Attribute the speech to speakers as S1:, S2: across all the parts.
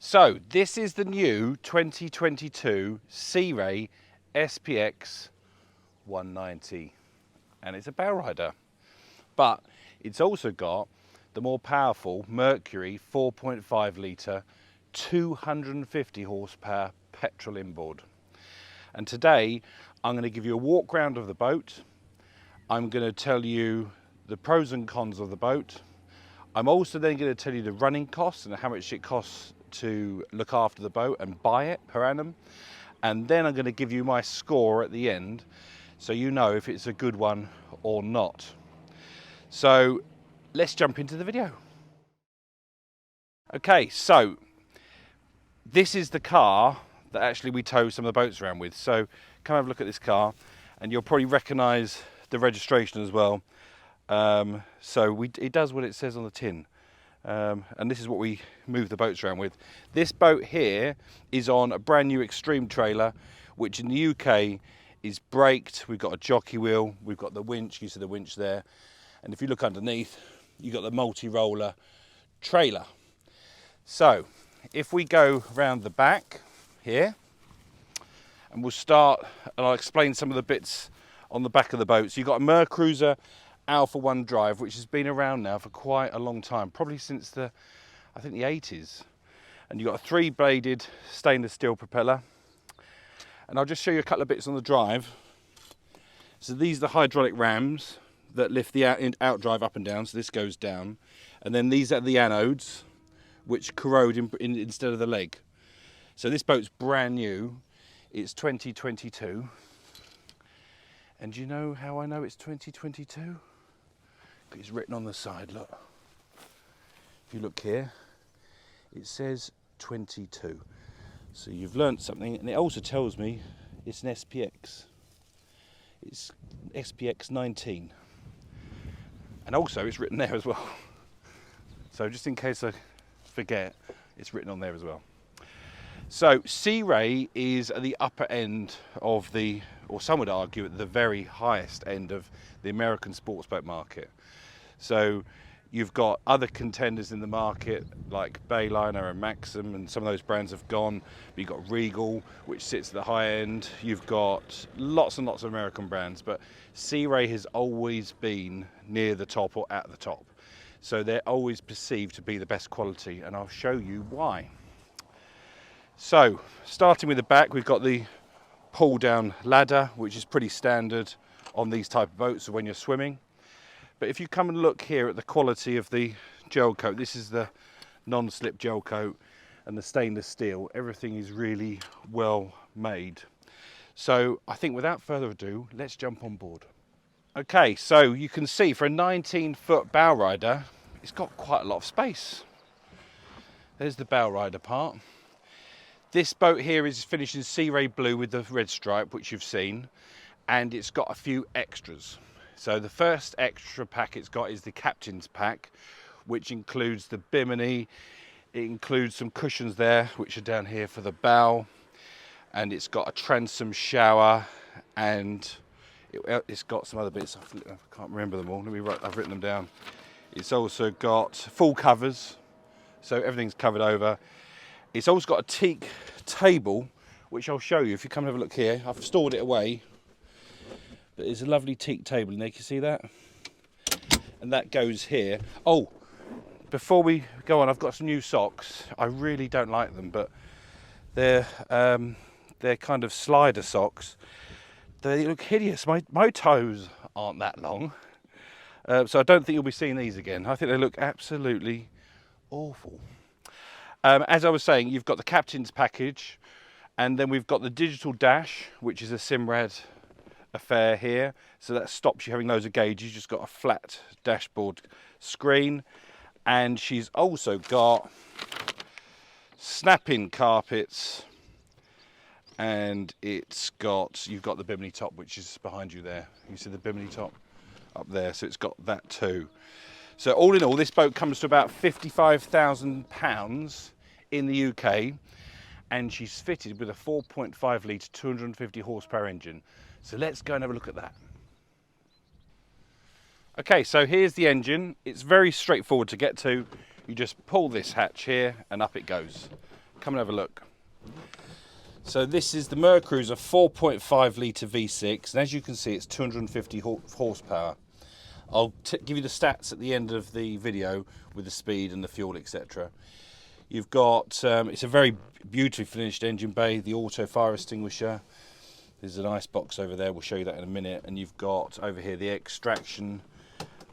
S1: So this is the new 2022 Sea Ray SPX 190, and it's a bow rider, but it's also got the more powerful Mercury 4.5 litre 250 horsepower petrol inboard. And today I'm going to give you a walk round of the boat. I'm going to tell you the pros and cons of the boat. I'm also then going to tell you the running costs and how much it costs to look after the boat and buy it per annum. And then I'm going to give you my score at the end, so you know if it's a good one or not. So let's jump into the video. Okay, so this is the car that actually we tow some of the boats around with. So come have a look at this car, and you'll probably recognise the registration as well. It does what it says on the tin. And this is what we move the boats around with. This boat here is on a brand new Extreme trailer, which in the UK is braked. We've got a jockey wheel, we've got the winch, you see the winch there. And if you look underneath, you've got the multi-roller trailer. So if we go round the back here, and we'll start, and I'll explain some of the bits on the back of the boat. So you've got a Mercruiser Alpha 1 drive, which has been around now for quite a long time, probably since I think the 80s. And you've got a 3-bladed stainless steel propeller. And I'll just show you a couple of bits on the drive. So these are the hydraulic rams that lift the out drive up and down, so this goes down. And then these are the anodes, which corrode instead of the leg. So this boat's brand new. It's 2022. And do you know how I know it's 2022? It's written on the side, look. If you look here, it says 22. So you've learnt something, and it also tells me it's an SPX. It's SPX 19. And also it's written there as well. So just in case I forget, it's written on there as well. So Sea Ray is at the upper end of or some would argue at the very highest end of the American sports boat market. So you've got other contenders in the market like Bayliner and Maxim, and some of those brands have gone. But you've got Regal, which sits at the high end. You've got lots and lots of American brands, but Sea Ray has always been near the top or at the top. So they're always perceived to be the best quality, and I'll show you why. So starting with the back, we've got the pull down ladder, which is pretty standard on these type of boats when you're swimming. But if you come and look here at the quality of the gel coat, this is the non-slip gel coat and the stainless steel. Everything is really well made. So I think without further ado, let's jump on board. Okay, so you can see for a 19-foot bow rider, it's got quite a lot of space. There's the bow rider part. This boat here is finished in Sea Ray blue with the red stripe, which you've seen, and it's got a few extras. So the first extra pack it's got is the captain's pack, which includes the bimini. It includes some cushions there, which are down here for the bow, and it's got a transom shower, and it's got some other bits. I can't remember them all. I've written them down. It's also got full covers, so everything's covered over. It's also got a teak table, which I'll show you if you come and have a look here. I've stored it away. But it's a lovely teak table in there, can you see that? And that goes here. Oh, before we go on, I've got some new socks. I really don't like them, but they're kind of slider socks. They look hideous. My toes aren't that long. So I don't think you'll be seeing these again. I think they look absolutely awful. As I was saying, you've got the captain's package, and then we've got the digital dash, which is a Simrad affair here. So that stops you having loads of gauges. You've just got a flat dashboard screen. And she's also got snap-in carpets, and you've got the bimini top, which is behind you there. You see the bimini top up there, so it's got that too. So all in all, this boat comes to about £55,000 in the UK, and she's fitted with a 4.5 litre 250 horsepower engine. So let's go and have a look at that. Okay, so here's the engine. It's very straightforward to get to. You just pull this hatch here and up it goes. come and have a look. So this is the Mercruiser 4.5 litre V6, and as you can see, it's 250 horsepower. I'll give you the stats at the end of the video with the speed and the fuel, etc. You've got, it's a very beautifully finished engine bay, the auto fire extinguisher. There's an ice box over there, we'll show you that in a minute. And you've got over here the extraction,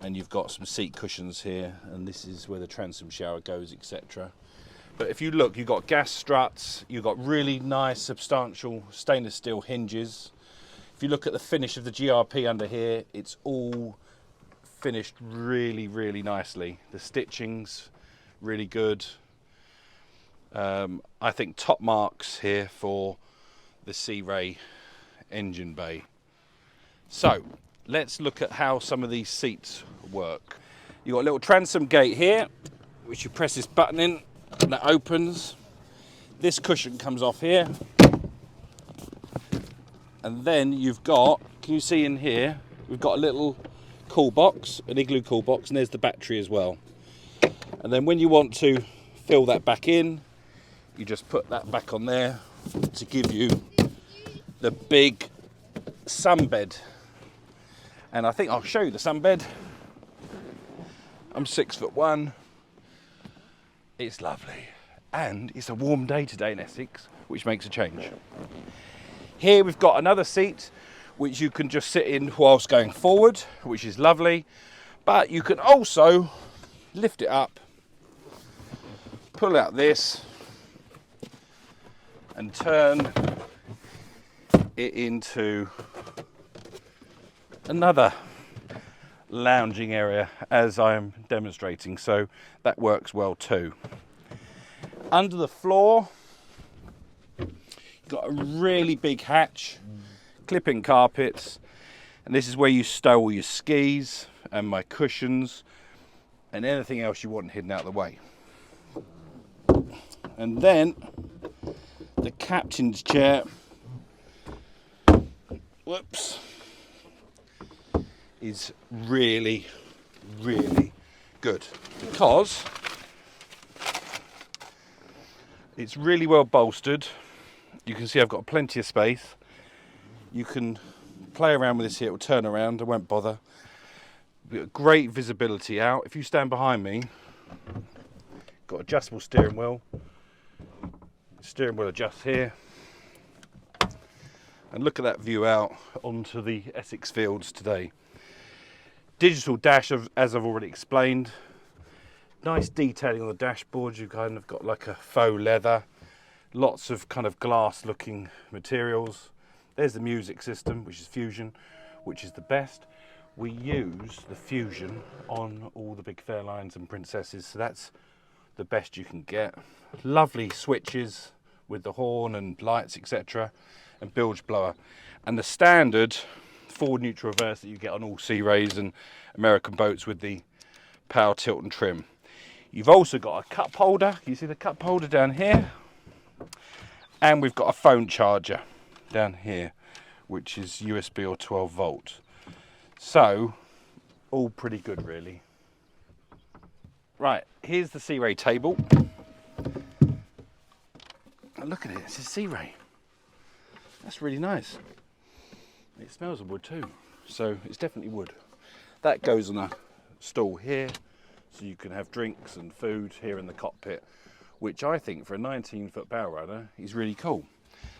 S1: and you've got some seat cushions here, and this is where the transom shower goes, etc. But if you look, you've got gas struts, you've got really nice substantial stainless steel hinges. If you look at the finish of the GRP under here, it's all finished really, really nicely. The stitching's really good. I think top marks here for the Sea Ray engine bay. So let's look at how some of these seats work. You've got a little transom gate here, which you press this button in and that opens. This cushion comes off here, and then you've got, can you see in here, we've got a little cool box, an igloo cool box, and there's the battery as well. And then when you want to fill that back in, you just put that back on there to give you the big sunbed. And I think I'll show you the sunbed. I'm 6'1". It's lovely. And it's a warm day today in Essex, which makes a change. Here we've got another seat which you can just sit in whilst going forward, which is lovely. But you can also lift it up, pull out this, and turn it into another lounging area as I'm demonstrating, so that works well too. Under the floor, you've got a really big hatch, clip-in carpets, and this is where you stow all your skis and my cushions and anything else you want hidden out of the way. And then the captain's chair, whoops, is really, really good because it's really well bolstered. You can see I've got plenty of space. You can play around with this here, it will turn around, I won't bother. We've got great visibility out. If you stand behind me, got adjustable steering wheel. Steering wheel adjusts here. And look at that view out onto the Essex fields today. Digital dash, as I've already explained. Nice detailing on the dashboard. You've kind of got like a faux leather. Lots of kind of glass looking materials. There's the music system, which is Fusion, which is the best. We use the Fusion on all the big Fairlines and Princesses, so that's the best you can get. Lovely switches with the horn and lights, etc. and bilge blower. And the standard forward neutral reverse that you get on all Sea Rays and American boats with the power tilt and trim. You've also got a cup holder. You see the cup holder down here? And we've got a phone charger down here, which is USB or 12 volt. So, all pretty good really. Right, here's the Sea Ray table. And look at it, it's a Sea Ray. That's really nice. It smells of wood too, so it's definitely wood. That goes on a stool here, so you can have drinks and food here in the cockpit, which I think for a 19-foot bow rider is really cool.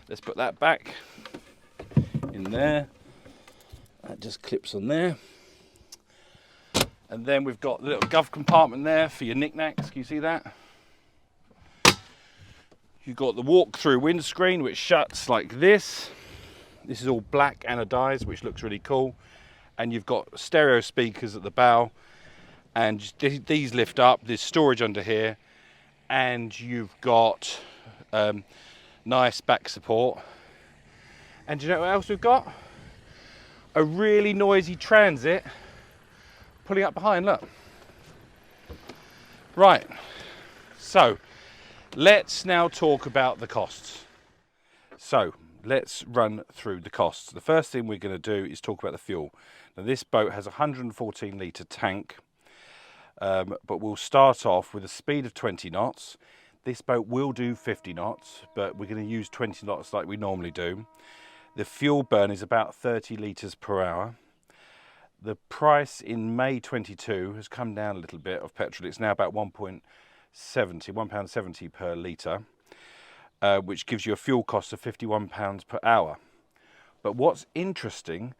S1: Let's put that back in there. That just clips on there. And then we've got the little glove compartment there for your knickknacks. Can you see that? You've got the walk-through windscreen, which shuts like this. This is all black anodized, which looks really cool. And you've got stereo speakers at the bow. And these lift up. There's storage under here. And you've got nice back support. And do you know what else we've got? A really noisy Transit pulling up behind, look. Right, so let's now talk about the costs. So let's run through the costs. The first thing we're going to do is talk about the fuel. Now this boat has a 114 litre tank, but we'll start off with a speed of 20 knots. This boat will do 50 knots, but we're going to use 20 knots like we normally do. The fuel burn is about 30 litres per hour. The price in May 22 has come down a little bit of petrol. It's now about £1.70 per litre, which gives you a fuel cost of £51 per hour. But what's interesting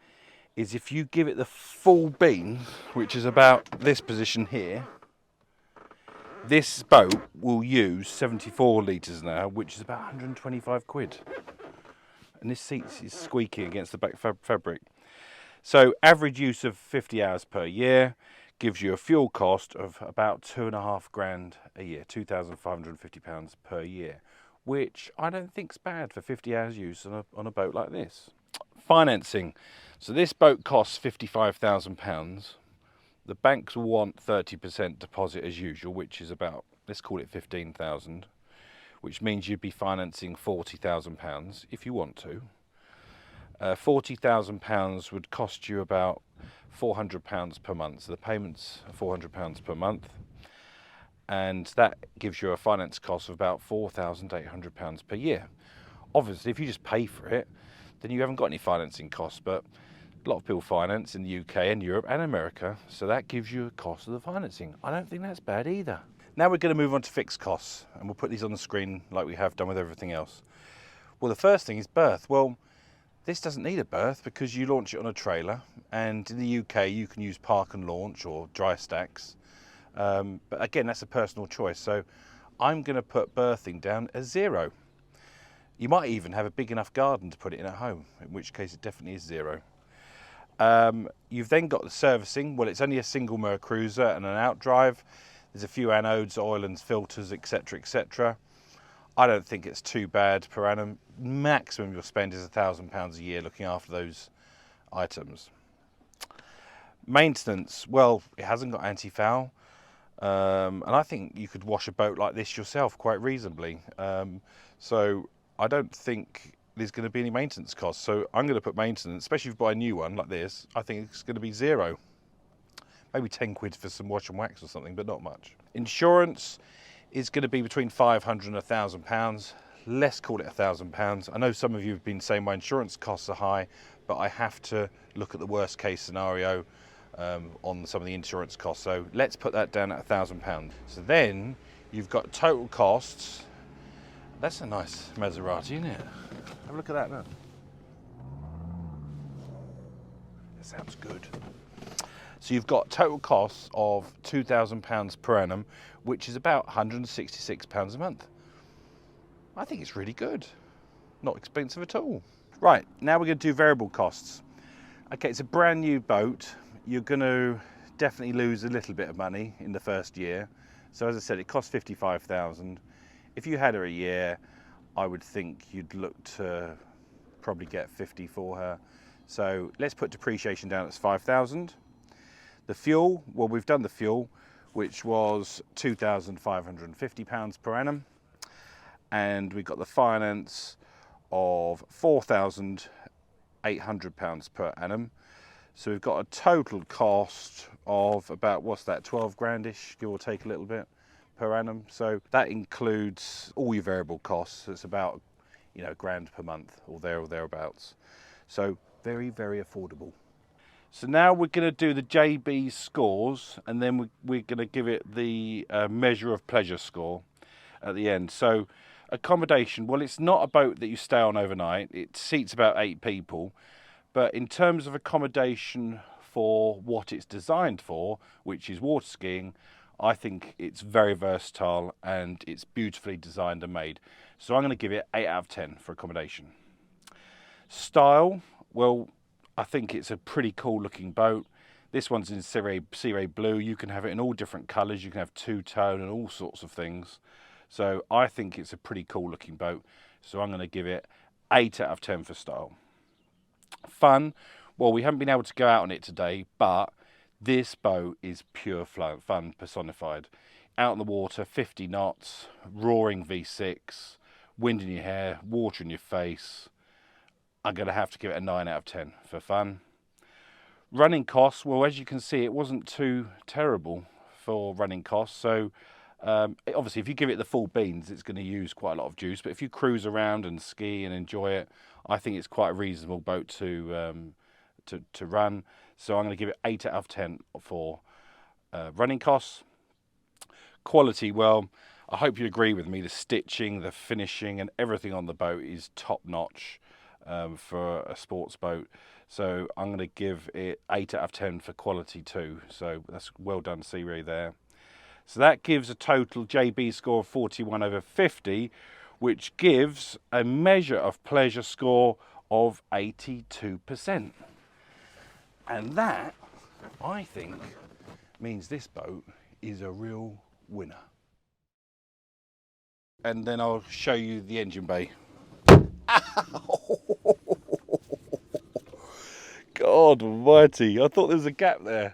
S1: is if you give it the full beam, which is about this position here, this boat will use 74 litres an hour, which is about 125 quid. And this seat is squeaky against the back fabric. So average use of 50 hours per year gives you a fuel cost of about £2,500 a year, £2,550 per year, which I don't think's bad for 50 hours use on a boat like this. Financing. So this boat costs £55,000. The banks will want 30% deposit as usual, which is about, let's call it 15,000, which means you'd be financing £40,000 if you want to. £40,000 would cost you about £400 per month. So the payments are £400 per month, and that gives you a finance cost of about £4,800 per year. Obviously, if you just pay for it, then you haven't got any financing costs, but a lot of people finance in the UK and Europe and America, so that gives you a cost of the financing. I don't think that's bad either. Now we're going to move on to fixed costs, and we'll put these on the screen like we have done with everything else. Well, the first thing is berth. Well, this doesn't need a berth because you launch it on a trailer, and in the UK you can use park and launch or dry stacks. But again, that's a personal choice, so I'm going to put berthing down as 0. You might even have a big enough garden to put it in at home, in which case it definitely is 0. You've then got the servicing. Well, it's only a single Mer Cruiser and an outdrive. There's a few anodes, oil and filters, etc, etc. I don't think it's too bad per annum. Maximum you'll spend is £1,000 a year looking after those items. Maintenance, well, it hasn't got anti-foul, and I think you could wash a boat like this yourself quite reasonably. So I don't think there's going to be any maintenance costs. So I'm going to put maintenance, especially if you buy a new one like this, I think it's going to be 0. Maybe 10 quid for some wash and wax or something, but not much. Insurance is going to be between £500 and £1,000. Let's call it £1,000. I know some of you have been saying my insurance costs are high, but I have to look at the worst case scenario on some of the insurance costs. So let's put that down at £1,000. So then you've got total costs. That's a nice Maserati, isn't it? Have a look at that now. That sounds good. So you've got total costs of £2,000 per annum, which is about £166 a month. I think it's really good. Not expensive at all. Right, now we're going to do variable costs. Okay, it's a brand new boat. You're going to definitely lose a little bit of money in the first year. So as I said, it costs £55,000. If you had her a year, I would think you'd look to probably get 50 for her. So let's put depreciation down as 5,000. The fuel, well, we've done the fuel, which was £2,550 per annum. And we've got the finance of £4,800 per annum. So we've got a total cost of about, what's that, 12 grand-ish, give or take a little bit, per annum. So that includes all your variable costs. It's about, you know, £1,000 per month or thereabouts. So very, very affordable. So now we're going to do the JB scores, and then we're going to give it the measure of pleasure score at the end. So accommodation, well, it's not a boat that you stay on overnight. It seats about 8 people. But in terms of accommodation for what it's designed for, which is water skiing, I think it's very versatile and it's beautifully designed and made. So I'm going to give it 8 out of 10 for accommodation. Style, well, I think it's a pretty cool looking boat. This one's in Sea Ray blue. You can have it in all different colours. You can have two-tone and all sorts of things. So I think it's a pretty cool looking boat. So I'm going to give it 8 out of 10 for style. Fun, well, we haven't been able to go out on it today, but this boat is pure fun personified. Out on the water, 50 knots, roaring V6, wind in your hair, water in your face. I'm going to have to give it a 9 out of 10 for fun. Running costs, well, as you can see, it wasn't too terrible for running costs. So Obviously, if you give it the full beans, it's going to use quite a lot of juice. But if you cruise around and ski and enjoy it, I think it's quite a reasonable boat to run. So I'm going to give it 8 out of 10 for running costs. Quality, well, I hope you agree with me. The stitching, the finishing, and everything on the boat is top notch for a sports boat. So I'm going to give it 8 out of 10 for quality too. So that's well done, Sea Ray there. So that gives a total JB score of 41 over 50, which gives a measure of pleasure score of 82%. And that, I think, means this boat is a real winner. And then I'll show you the engine bay. God almighty, I thought there was a gap there.